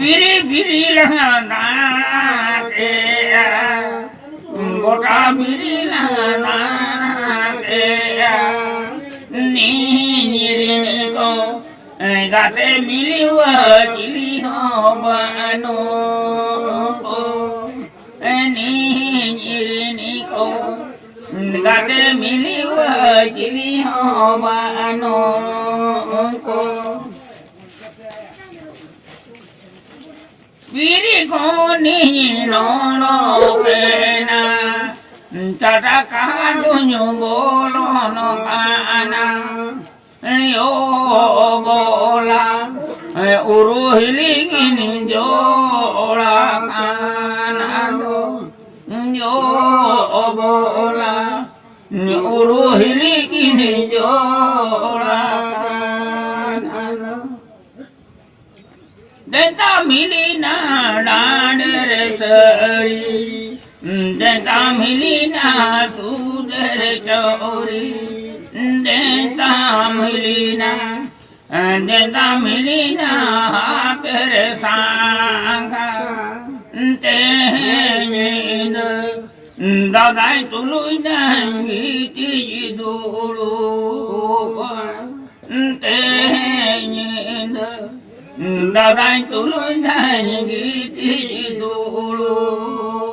বিড়ি বিড়ি লাগানা কে গোটা বিড়ি লাগানা কে নিরিনিকো গাতে মিলিব চিলি হবানো নিরিনিকো গাতে মিলিব চিলি হবানো বিড়ি কোনি নরকেনা চাটা কাজুñu বলনো কানা ও বলা উরুহিলি কিনি জোড়া কানা ও বলা উরুহিলি কিনি জোড়া কানা দেতা মিলি না ডানের সরি দেতা মিলি না সুদের চৌরি দেতা মিলি না হাতের সাঙ্গা তেজ দাদাই তুলুই না গীতি দৌড়ো তেজ দাদাই তুলুই না গীতি